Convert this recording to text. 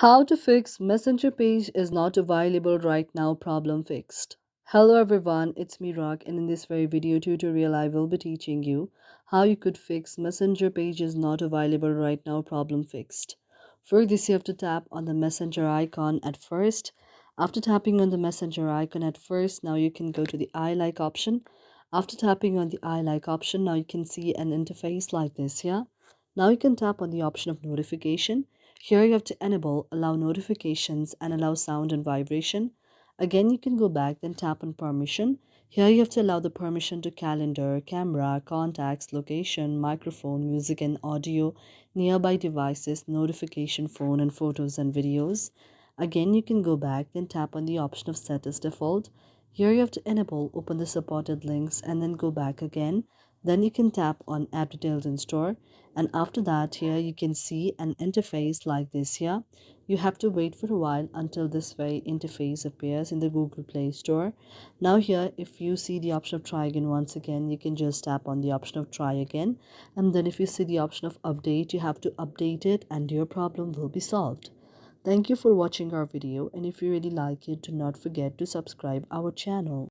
How to fix Messenger page is not available right now problem fixed. Hello everyone, it's me Rock, and in this very video tutorial I will be teaching you how you could fix Messenger page is not available right now problem fixed. For this you have to tap on the Messenger icon at first. After tapping on the Messenger icon at first, now you can go to the I like option. After tapping on the I like option, now you can see an interface like this here. Now you can tap on the option of notification. Here you have to enable allow notifications and allow sound and vibration. Again, you can go back, then tap on permission. Here you have to allow the permission to calendar, camera, contacts, location, microphone, music and audio, nearby devices, notification phone and photos and videos. Again, you can go back, then tap on the option of set as default. Here you have to enable open the supported links and then go back again. Then you can tap on app details in store, and after that here you can see an interface like this here. You have to wait for a while until this very interface appears in the Google Play Store. Now here, if you see the option of try again, once again you can just tap on the option of try again, and then if you see the option of update, you have to update it and your problem will be solved. Thank you for watching our video, and if you really like it, do not forget to subscribe our channel.